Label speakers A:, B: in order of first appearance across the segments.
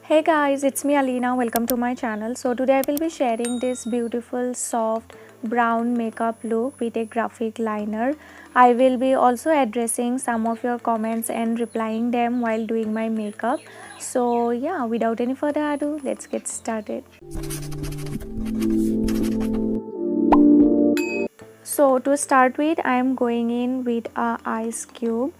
A: Hey guys, it's me Alina. Welcome to my channel. So today I will be sharing this beautiful soft brown makeup look with a graphic liner. I will be also addressing some of your comments and replying them while doing my makeup. So yeah, without any further ado, let's get started. So to start with, I am going in with a ice cube.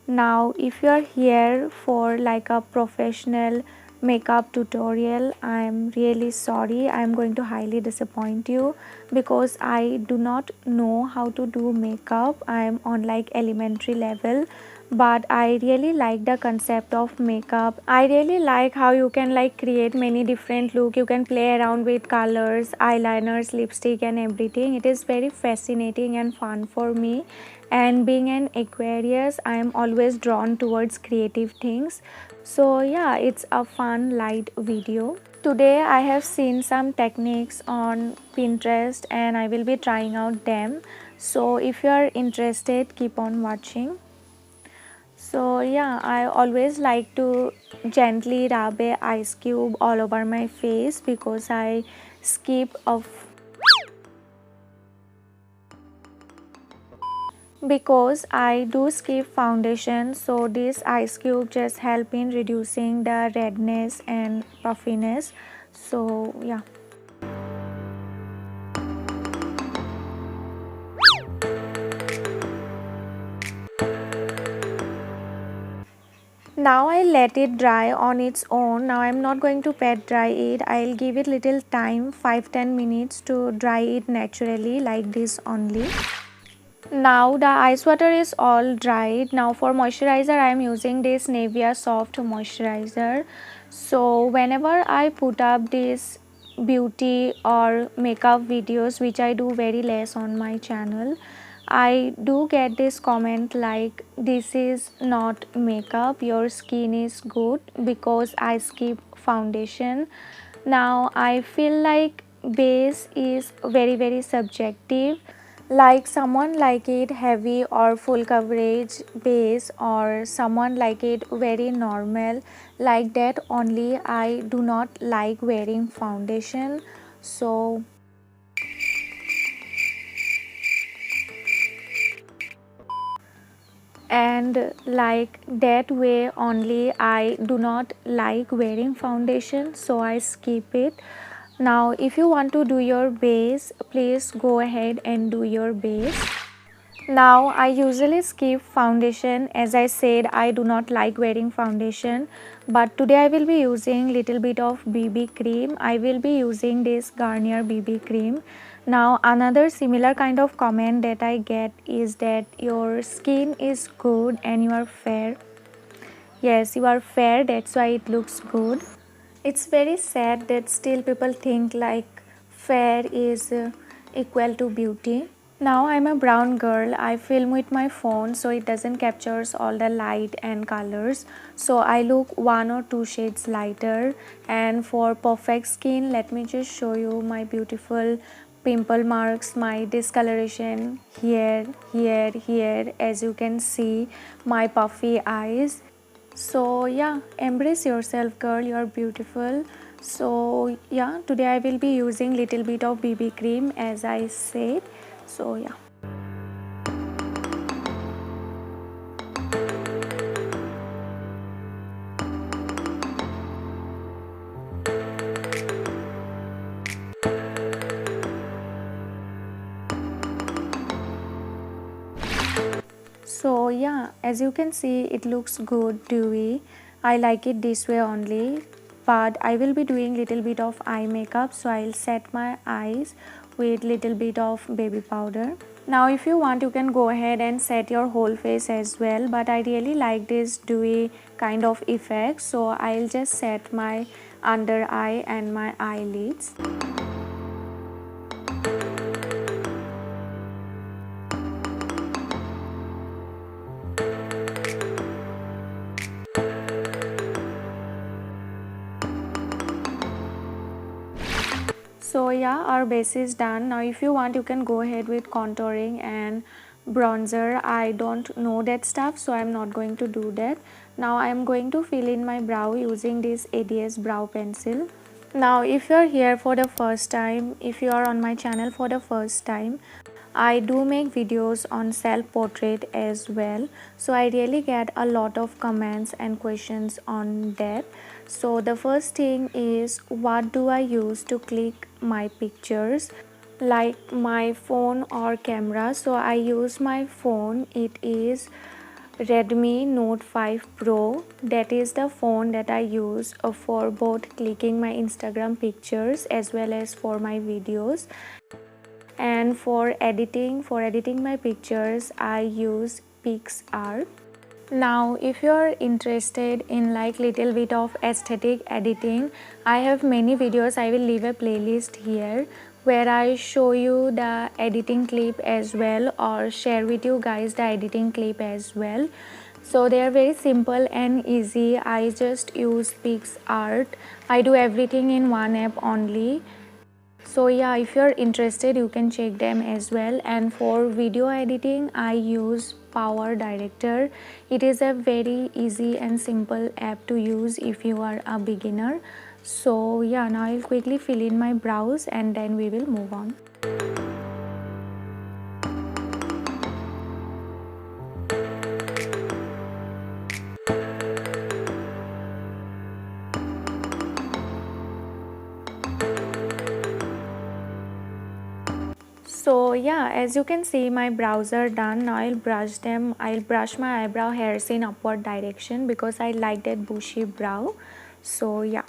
A: Now if you are here for like a professional makeup tutorial, I am really sorry. I am going to highly disappoint you because I do not know how to do makeup. I am on like elementary level, but I really like the concept of makeup. I really like how you can like create many different look. You can play around with colors, eyeliners, lipstick and everything. It is very fascinating and fun for me, and being an Aquarius, I am always drawn towards creative things. So yeah, it's a fun light video. Today I have seen some techniques on Pinterest and I will be trying out them. So if you are interested, keep on watching. So yeah, I always like to gently rub a ice cube all over my face because I skip a because I do skip foundation, so this ice cube just help in reducing the redness and puffiness. So yeah. Now I let it dry on its own. Now I'm not going to pat dry it. I'll give it little time, 5-10 minutes to dry it naturally like this only. Now the ice water is all dried. Now for moisturizer I am using this Nivea soft moisturizer. So whenever I put up this beauty or makeup videos, which I do very less on my channel, I do get this comment like, this is not makeup, your skin is good, because I skip foundation. Now I feel like base is very subjective. Like someone like it heavy or full coverage base, or someone like it very normal, like that only. I do not like wearing foundation. So and like that way only, I do not like wearing foundation, so I skip it. Now if you want to do your base, please go ahead and do your base. Now I usually skip foundation. As I said, I do not like wearing foundation, but today I will be using little bit of BB cream. I will be using this Garnier BB cream. Now another similar kind of comment that I get is that your skin is good and you are fair. Yes, you are fair, that's why it looks good. It's very sad that still people think like fair is equal to beauty. Now I'm a brown girl. I film with my phone so it doesn't captures all the light and colors. So I look 1 or 2 shades lighter. And for perfect skin, let me just show you my beautiful pimple marks, my discoloration here, here, as you can see, my puffy eyes. So yeah, embrace yourself girl, you're beautiful. So yeah, today I will be using little bit of BB cream as I said. So yeah. So yeah, as you can see, it looks good, dewy. I like it this way only, but I will be doing little bit of eye makeup, so I'll set my eyes with little bit of baby powder. Now if you want, you can go ahead and set your whole face as well, but I really like this dewy kind of effect, so I'll just set my under eye and my eyelids. So yeah, our base is done. Now if you want, you can go ahead with contouring and bronzer. I don't know that stuff, so I'm not going to do that. Now I am going to fill in my brow using this ADS brow pencil. Now if you are here for the first time, if you are on my channel for the first time, I do make videos on self-portrait as well, so I really get a lot of comments and questions on that. So the first thing is, what do I use to click my pictures, like my phone or camera? So I use my phone. It is Redmi Note 5 Pro. That is the phone that I use for both clicking my Instagram pictures as well as for my videos. And for editing my pictures, I use PixArt. Now if you are interested in like little bit of aesthetic editing, I have many videos. I will leave a playlist here where I show you the editing clip as well, or share with you guys the editing clip as well. So they are very simple and easy. I just use PixArt. I do everything in one app only. So yeah, if you're interested, you can check them as well. And for video editing, I use Power Director. It is a very easy and simple app to use if you are a beginner. So yeah, now I'll quickly fill in my brows and then we will move on. So yeah, as you can see, my brows are done. Now I'll brush them. I'll brush my eyebrow hairs in upward direction because I like that bushy brow. So yeah.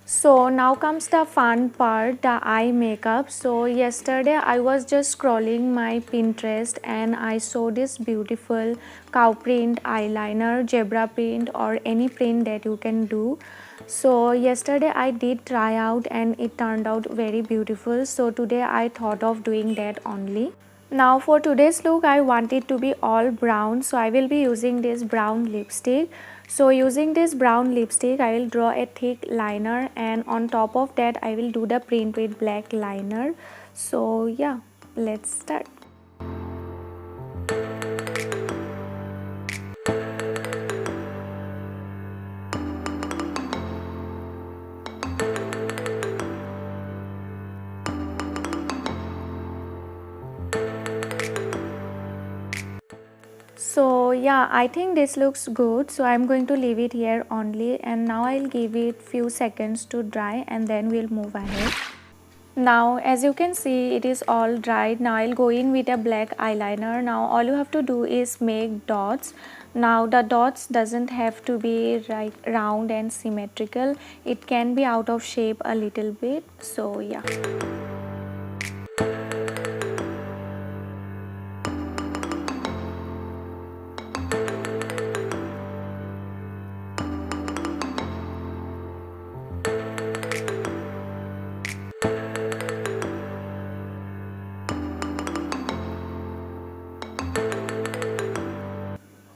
A: So now comes the fun part, the eye makeup. So yesterday I was just scrolling my Pinterest and I saw this beautiful cow print eyeliner, zebra print, or any print that you can do. So yesterday I did try out and it turned out very beautiful. So today I thought of doing that only. Now for today's look, I want it to be all brown, so I will be using this brown lipstick. So using this brown lipstick, I will draw a thick liner, and on top of that I will do the print with black liner. So yeah, let's start. So yeah, I think this looks good, so I'm going to leave it here only, and now I'll give it few seconds to dry and then we'll move ahead. Now as you can see, it is all dried. Now I'll go in with a black eyeliner. Now all you have to do is make dots. Now the dots doesn't have to be right round and symmetrical. It can be out of shape a little bit. So yeah.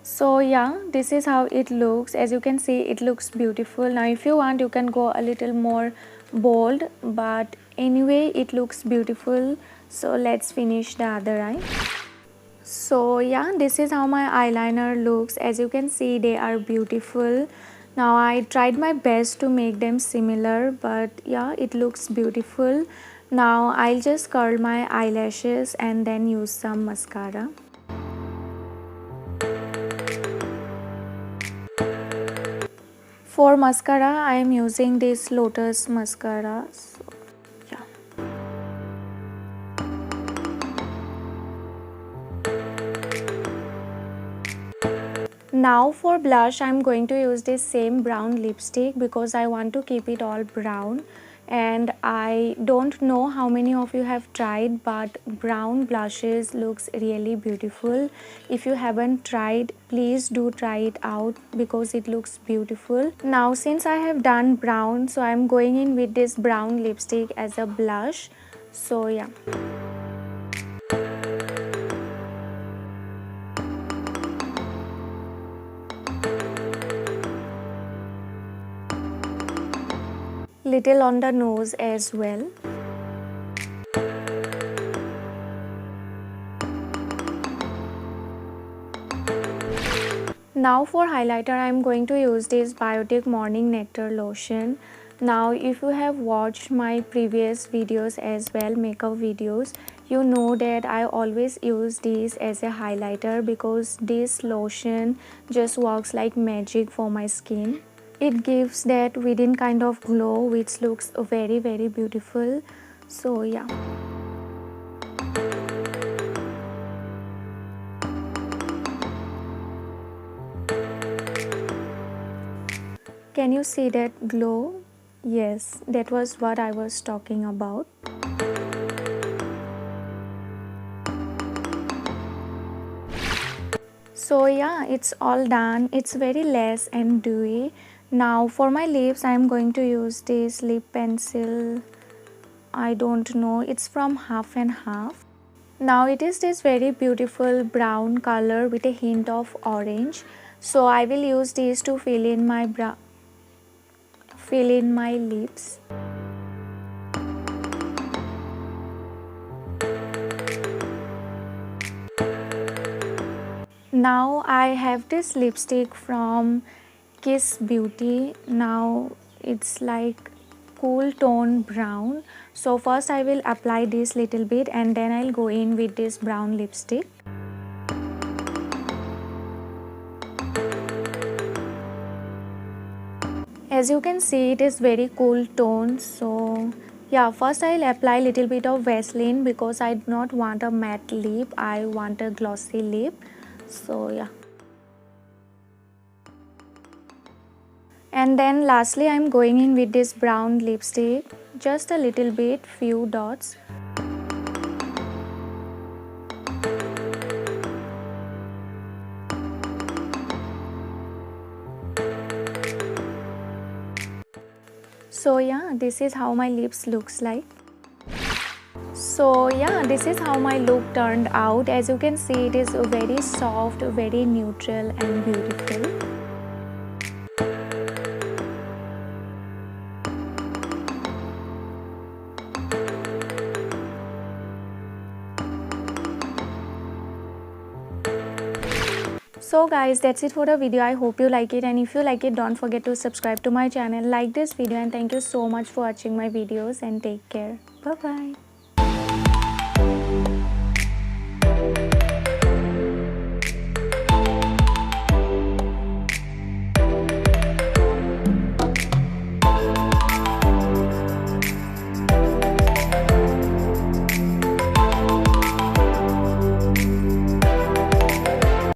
A: So yeah, this is how it looks. As you can see, it looks beautiful. Now if you want, you can go a little more bold, but anyway it looks beautiful. So let's finish the other eye. So yeah, this is how my eyeliner looks. As you can see, they are beautiful. Now I tried my best to make them similar, but yeah, it looks beautiful. Now I'll just curl my eyelashes and then use some mascara. For mascara, I am using this Lotus mascara. So, yeah. Now for blush, I am going to use this same brown lipstick because I want to keep it all brown. And I don't know how many of you have tried, but brown blushes looks really beautiful. If you haven't tried, please do try it out because it looks beautiful. Now since I have done brown, so I'm going in with this brown lipstick as a blush. So yeah. Little on the nose as well. Now for highlighter I am going to use this Biotic Morning Nectar lotion. Now if you have watched my previous videos as well, makeup videos, you know that I always use this as a highlighter because this lotion just works like magic for my skin. It gives that within kind of glow which looks very beautiful. So yeah. Can you see that glow? Yes, that was what I was talking about. So yeah, it's all done. It's very less and dewy. Now for my lips I am going to use this lip pencil. I don't know, it's from Half and Half. Now it is this very beautiful brown color with a hint of orange. So I will use this to fill in my lips. Now I have this lipstick from Kiss Beauty. Now it's like cool tone brown. So first I will apply this little bit and then I'll go in with this brown lipstick. As you can see, it is very cool tone. So yeah, first I'll apply little bit of Vaseline because I do not want a matte lip, I want a glossy lip. So yeah. And then lastly I'm going in with this brown lipstick, just a little bit, few dots. So yeah, this is how my lips looks like. So yeah, this is how my look turned out. As you can see, it is very soft, very neutral and beautiful. So guys, that's it for the video. I hope you like it, and if you like it, don't forget to subscribe to my channel, like this video, and thank you so much for watching my videos, and take care. Bye bye.